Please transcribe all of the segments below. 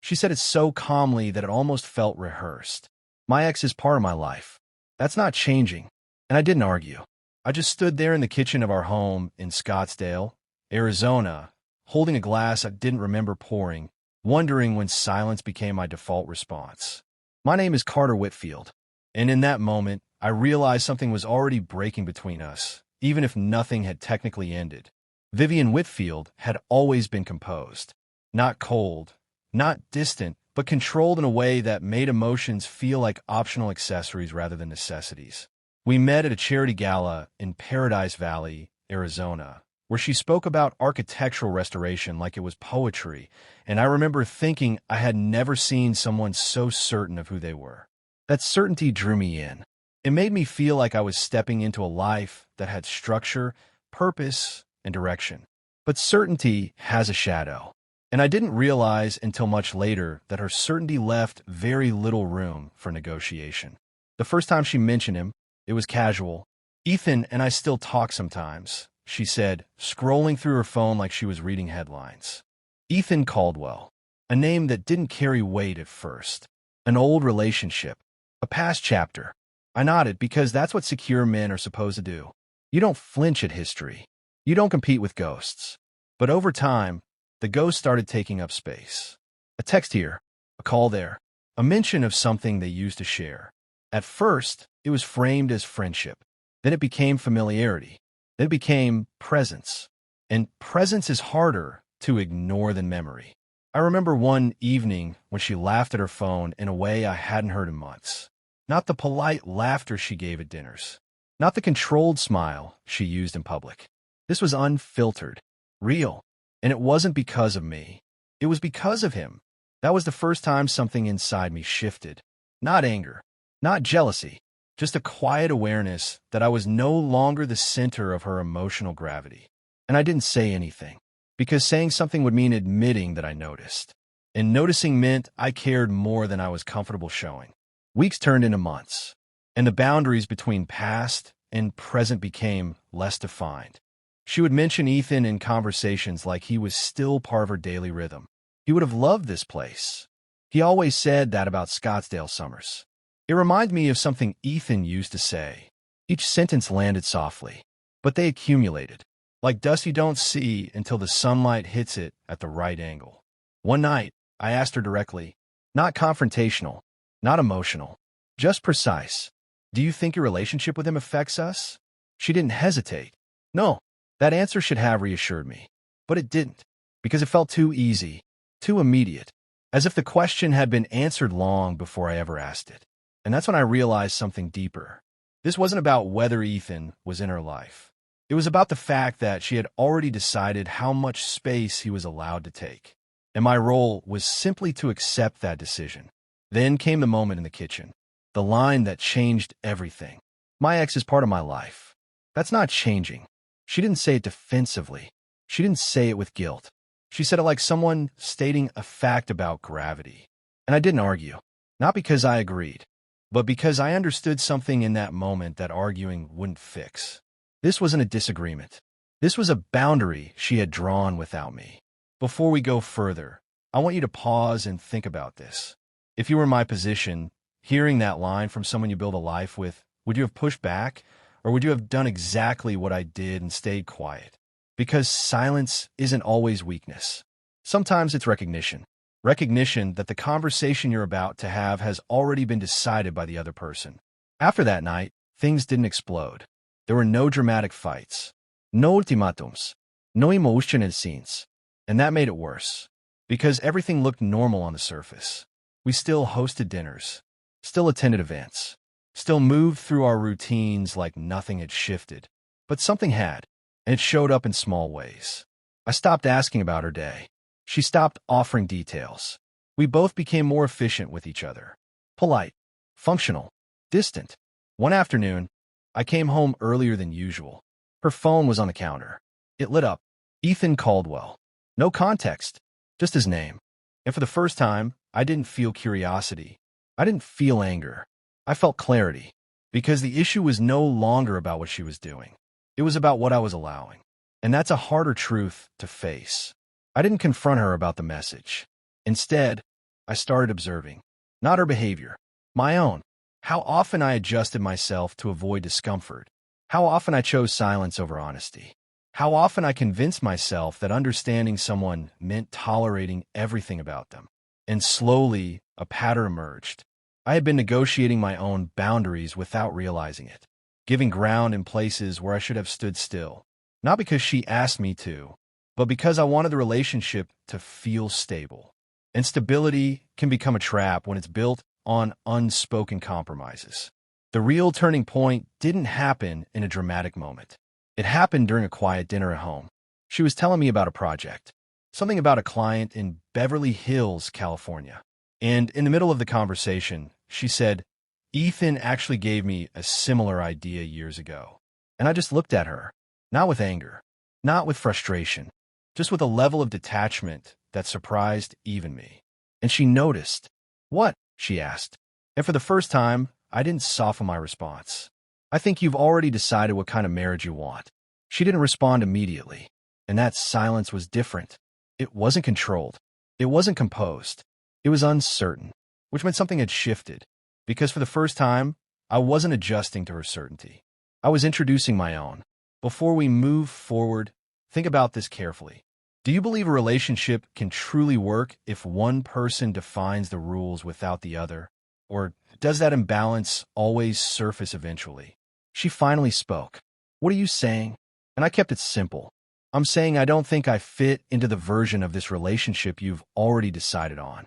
She said it so calmly that it almost felt rehearsed. My ex is part of my life. That's not changing. And I didn't argue. I just stood there in the kitchen of our home in Scottsdale, Arizona, holding a glass I didn't remember pouring, wondering when silence became my default response. My name is Carter Whitfield, and in that moment, I realized something was already breaking between us, even if nothing had technically ended. Vivian Whitfield had always been composed, not cold, not distant, but controlled in a way that made emotions feel like optional accessories rather than necessities. We met at a charity gala in Paradise Valley, Arizona, where she spoke about architectural restoration like it was poetry, and I remember thinking I had never seen someone so certain of who they were. That certainty drew me in. It made me feel like I was stepping into a life that had structure, purpose, and direction. But certainty has a shadow, and I didn't realize until much later that her certainty left very little room for negotiation. The first time she mentioned him, it was casual. "Ethan and I still talk sometimes," she said, scrolling through her phone like she was reading headlines. Ethan Caldwell, a name that didn't carry weight at first. An old relationship, a past chapter. I nodded because that's what secure men are supposed to do. You don't flinch at history. You don't compete with ghosts. But over time, the ghost started taking up space. A text here, a call there, a mention of something they used to share. At first, it was framed as friendship. Then it became familiarity. Then it became presence. And presence is harder to ignore than memory. I remember one evening when she laughed at her phone in a way I hadn't heard in months. Not the polite laughter she gave at dinners. Not the controlled smile she used in public. This was unfiltered, real. And it wasn't because of me. It was because of him. That was the first time something inside me shifted. Not anger, not jealousy, just a quiet awareness that I was no longer the center of her emotional gravity. And I didn't say anything, because saying something would mean admitting that I noticed. And noticing meant I cared more than I was comfortable showing. Weeks turned into months, and the boundaries between past and present became less defined. She would mention Ethan in conversations like he was still part of her daily rhythm. He would have loved this place. He always said that about Scottsdale summers. It reminded me of something Ethan used to say. Each sentence landed softly, but they accumulated, like dust you don't see until the sunlight hits it at the right angle. One night, I asked her directly, not confrontational, not emotional, just precise. "Do you think your relationship with him affects us?" She didn't hesitate. No. That answer should have reassured me, but it didn't, because it felt too easy, too immediate, as if the question had been answered long before I ever asked it. And that's when I realized something deeper. This wasn't about whether Ethan was in her life. It was about the fact that she had already decided how much space he was allowed to take, and my role was simply to accept that decision. Then came the moment in the kitchen, the line that changed everything. "My ex is part of my life. That's not changing." She didn't say it defensively. She didn't say it with guilt. She said it like someone stating a fact about gravity. And I didn't argue, not because I agreed, but because I understood something in that moment that arguing wouldn't fix. This wasn't a disagreement. This was a boundary she had drawn without me. Before we go further, I want you to pause and think about this. If you were in my position, hearing that line from someone you build a life with, would you have pushed back? Or would you have done exactly what I did and stayed quiet? Because silence isn't always weakness. Sometimes it's recognition. Recognition that the conversation you're about to have has already been decided by the other person. After that night, things didn't explode. There were no dramatic fights, no ultimatums, no emotional scenes. And that made it worse, because everything looked normal on the surface. We still hosted dinners, still attended events, still moved through our routines like nothing had shifted. But something had, and it showed up in small ways. I stopped asking about her day. She stopped offering details. We both became more efficient with each other. Polite, functional, distant. One afternoon, I came home earlier than usual. Her phone was on the counter. It lit up. Ethan Caldwell. No context, just his name. And for the first time, I didn't feel curiosity. I didn't feel anger. I felt clarity, because the issue was no longer about what she was doing. It was about what I was allowing. And that's a harder truth to face. I didn't confront her about the message. Instead, I started observing. Not her behavior, my own. How often I adjusted myself to avoid discomfort. How often I chose silence over honesty. How often I convinced myself that understanding someone meant tolerating everything about them. And slowly, a pattern emerged. I had been negotiating my own boundaries without realizing it, giving ground in places where I should have stood still. Not because she asked me to, but because I wanted the relationship to feel stable. And stability can become a trap when it's built on unspoken compromises. The real turning point didn't happen in a dramatic moment. It happened during a quiet dinner at home. She was telling me about a project, something about a client in Beverly Hills, California. And in the middle of the conversation, she said, "Ethan actually gave me a similar idea years ago." And I just looked at her, not with anger, not with frustration, just with a level of detachment that surprised even me. And she noticed. "What?" she asked. And for the first time, I didn't soften my response. "I think you've already decided what kind of marriage you want." She didn't respond immediately, and that silence was different. It wasn't controlled. It wasn't composed. It was uncertain, which meant something had shifted, because for the first time, I wasn't adjusting to her certainty. I was introducing my own. Before we move forward, think about this carefully. Do you believe a relationship can truly work if one person defines the rules without the other? Or does that imbalance always surface eventually? She finally spoke. "What are you saying?" And I kept it simple. "I'm saying I don't think I fit into the version of this relationship you've already decided on."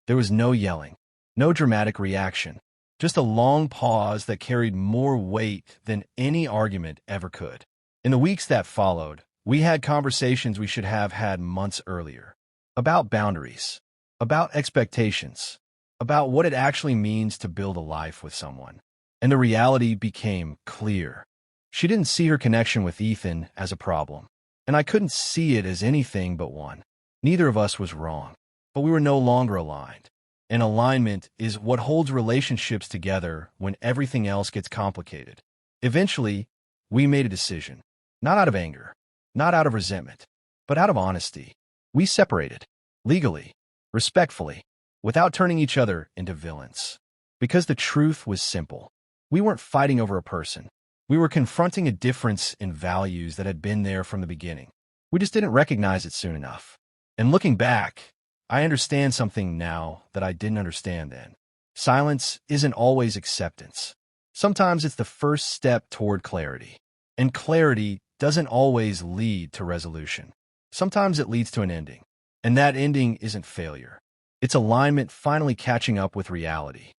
There was no yelling, no dramatic reaction, just a long pause that carried more weight than any argument ever could. In the weeks that followed, we had conversations we should have had months earlier. About boundaries, about expectations, about what it actually means to build a life with someone. And the reality became clear. She didn't see her connection with Ethan as a problem, and I couldn't see it as anything but one. Neither of us was wrong, but we were no longer aligned. And alignment is what holds relationships together when everything else gets complicated. Eventually, we made a decision, not out of anger, not out of resentment, but out of honesty. We separated, legally, respectfully, without turning each other into villains. Because the truth was simple. We weren't fighting over a person. We were confronting a difference in values that had been there from the beginning. We just didn't recognize it soon enough. And looking back, I understand something now that I didn't understand then. Silence isn't always acceptance. Sometimes it's the first step toward clarity. And clarity doesn't always lead to resolution. Sometimes it leads to an ending. And that ending isn't failure. It's alignment finally catching up with reality.